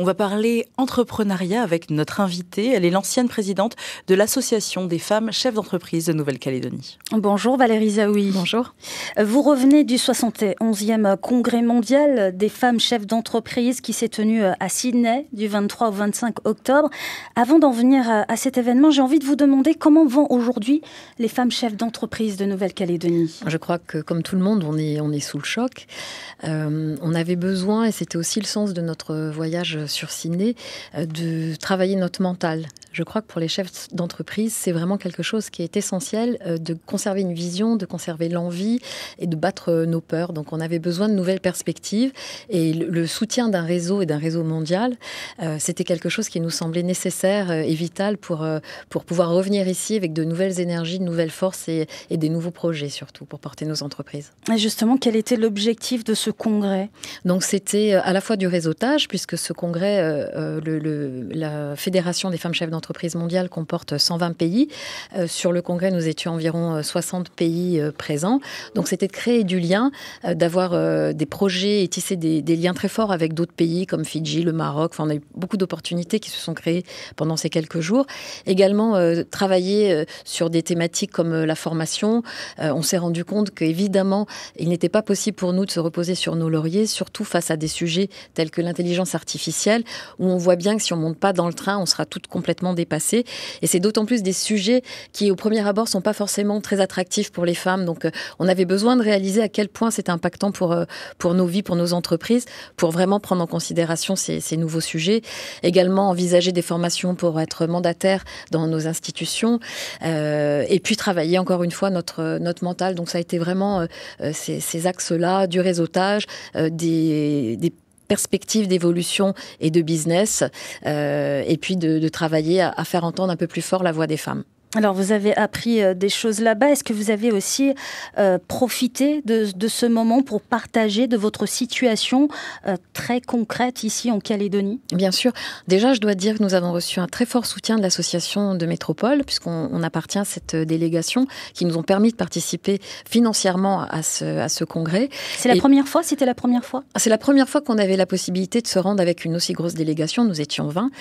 On va parler entrepreneuriat avec notre invitée. Elle est l'ancienne présidente de l'Association des femmes chefs d'entreprise de Nouvelle-Calédonie. Bonjour Valérie Zaoui. Bonjour. Vous revenez du 71e congrès mondial des femmes chefs d'entreprise qui s'est tenu à Sydney du 23 au 25 octobre. Avant d'en venir à cet événement, j'ai envie de vous demander comment vont aujourd'hui les femmes chefs d'entreprise de Nouvelle-Calédonie. Je crois que comme tout le monde, on est sous le choc. On avait besoin, et c'était aussi le sens de notre voyage sur Sydney, de travailler notre mental. Je crois que pour les chefs d'entreprise, c'est vraiment quelque chose qui est essentiel, de conserver une vision, de conserver l'envie et de battre nos peurs. Donc on avait besoin de nouvelles perspectives et le soutien d'un réseau et d'un réseau mondial, c'était quelque chose qui nous semblait nécessaire et vital pour pouvoir revenir ici avec de nouvelles énergies, de nouvelles forces et des nouveaux projets surtout pour porter nos entreprises. Et justement, quel était l'objectif de ce congrès ? Donc c'était à la fois du réseautage, puisque ce congrès, la Fédération des femmes chefs d'entreprise mondiale comporte 120 pays. Sur le congrès, nous étions environ 60 pays présents. Donc c'était de créer du lien, d'avoir des projets et tisser des liens très forts avec d'autres pays comme Fidji, le Maroc. Enfin, on a eu beaucoup d'opportunités qui se sont créées pendant ces quelques jours. Également, travailler sur des thématiques comme la formation. On s'est rendu compte qu'évidemment, il n'était pas possible pour nous de se reposer sur nos lauriers, surtout face à des sujets tels que l'intelligence artificielle, où on voit bien que si on ne monte pas dans le train, on sera toutes complètement dépassées. Et c'est d'autant plus des sujets qui, au premier abord, ne sont pas forcément très attractifs pour les femmes. Donc, on avait besoin de réaliser à quel point c'était impactant pour nos vies, pour nos entreprises, pour vraiment prendre en considération ces nouveaux sujets. Également, envisager des formations pour être mandataire dans nos institutions. Et puis, travailler encore une fois notre mental. Donc, ça a été vraiment ces axes-là, du réseautage, des perspectives d'évolution et de business, et puis de travailler à faire entendre un peu plus fort la voix des femmes. Alors, vous avez appris des choses là-bas. Est-ce que vous avez aussi profité de ce moment pour partager de votre situation très concrète ici en Calédonie ? Bien sûr. Déjà, je dois dire que nous avons reçu un très fort soutien de l'association de métropole, puisqu'on appartient à cette délégation, qui nous ont permis de participer financièrement à ce congrès. C'est la première fois ? C'était la première fois ? C'est la première fois qu'on avait la possibilité de se rendre avec une aussi grosse délégation. Nous étions 20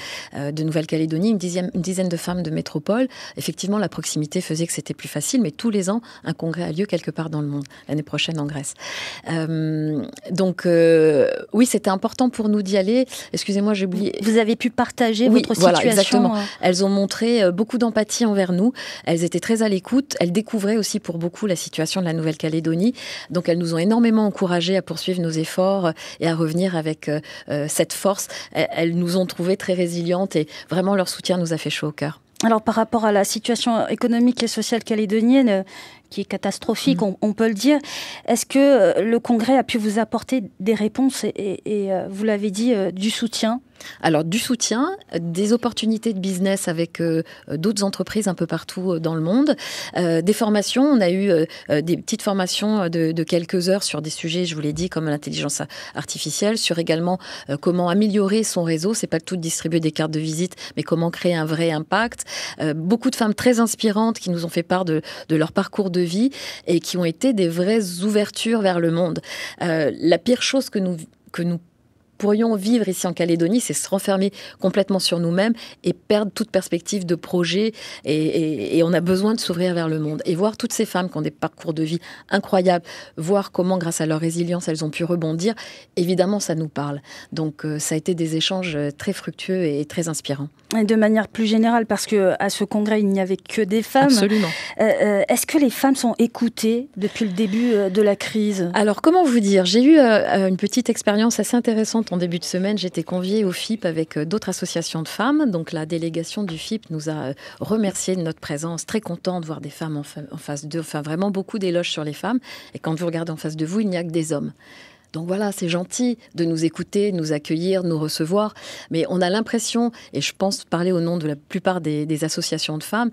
de Nouvelle-Calédonie, une dizaine de femmes de métropole. Effectivement, la proximité faisait que c'était plus facile, mais tous les ans, un congrès a lieu quelque part dans le monde, l'année prochaine en Grèce. Donc, oui, c'était important pour nous d'y aller. Excusez-moi, j'ai oublié. Vous avez pu partager votre situation. Voilà, exactement. Elles ont montré beaucoup d'empathie envers nous. Elles étaient très à l'écoute. Elles découvraient aussi pour beaucoup la situation de la Nouvelle-Calédonie. Donc, elles nous ont énormément encouragés à poursuivre nos efforts et à revenir avec cette force. Elles nous ont trouvées très résilientes et vraiment leur soutien nous a fait chaud au cœur. Alors, par rapport à la situation économique et sociale calédonienne, qui est catastrophique, on peut le dire, est-ce que le Congrès a pu vous apporter des réponses et vous l'avez dit, du soutien ? Alors, du soutien, des opportunités de business avec d'autres entreprises un peu partout dans le monde, des formations. On a eu des petites formations de quelques heures sur des sujets, je vous l'ai dit, comme l'intelligence artificielle, sur également comment améliorer son réseau. C'est pas tout de distribuer des cartes de visite, mais comment créer un vrai impact. Beaucoup de femmes très inspirantes qui nous ont fait part de leur parcours de vie et qui ont été des vraies ouvertures vers le monde. La pire chose que nous pourrions vivre ici en Calédonie, c'est se renfermer complètement sur nous-mêmes et perdre toute perspective de projet. Et on a besoin de s'ouvrir vers le monde. Et voir toutes ces femmes qui ont des parcours de vie incroyables, voir comment, grâce à leur résilience, elles ont pu rebondir, évidemment, ça nous parle. Donc, ça a été des échanges très fructueux et très inspirants. Et de manière plus générale, parce qu'à ce congrès, il n'y avait que des femmes. Absolument. Est-ce que les femmes sont écoutées depuis le début de la crise ? Alors, comment vous dire ? J'ai eu une petite expérience assez intéressante en début de semaine. J'étais conviée au FIP avec d'autres associations de femmes. Donc, la délégation du FIP nous a remercié de notre présence. Très content de voir des femmes en face d'eux. Enfin, vraiment beaucoup d'éloges sur les femmes. Et quand vous regardez en face de vous, il n'y a que des hommes. Donc voilà, c'est gentil de nous écouter, de nous accueillir, de nous recevoir. Mais on a l'impression, et je pense parler au nom de la plupart des associations de femmes,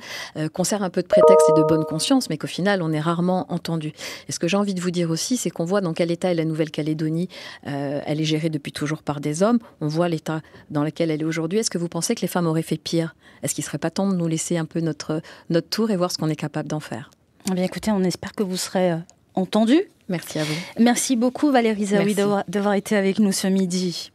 qu'on sert un peu de prétexte et de bonne conscience, mais qu'au final, on est rarement entendu. Et ce que j'ai envie de vous dire aussi, c'est qu'on voit dans quel état est la Nouvelle-Calédonie. Elle est gérée depuis toujours par des hommes. On voit l'état dans lequel elle est aujourd'hui. Est-ce que vous pensez que les femmes auraient fait pire ? Est-ce qu'il ne serait pas temps de nous laisser un peu notre tour et voir ce qu'on est capable d'en faire ? Eh bien, écoutez, on espère que vous serez entendus. Merci à vous. Merci beaucoup Valérie Zaoui d'avoir été avec nous ce midi.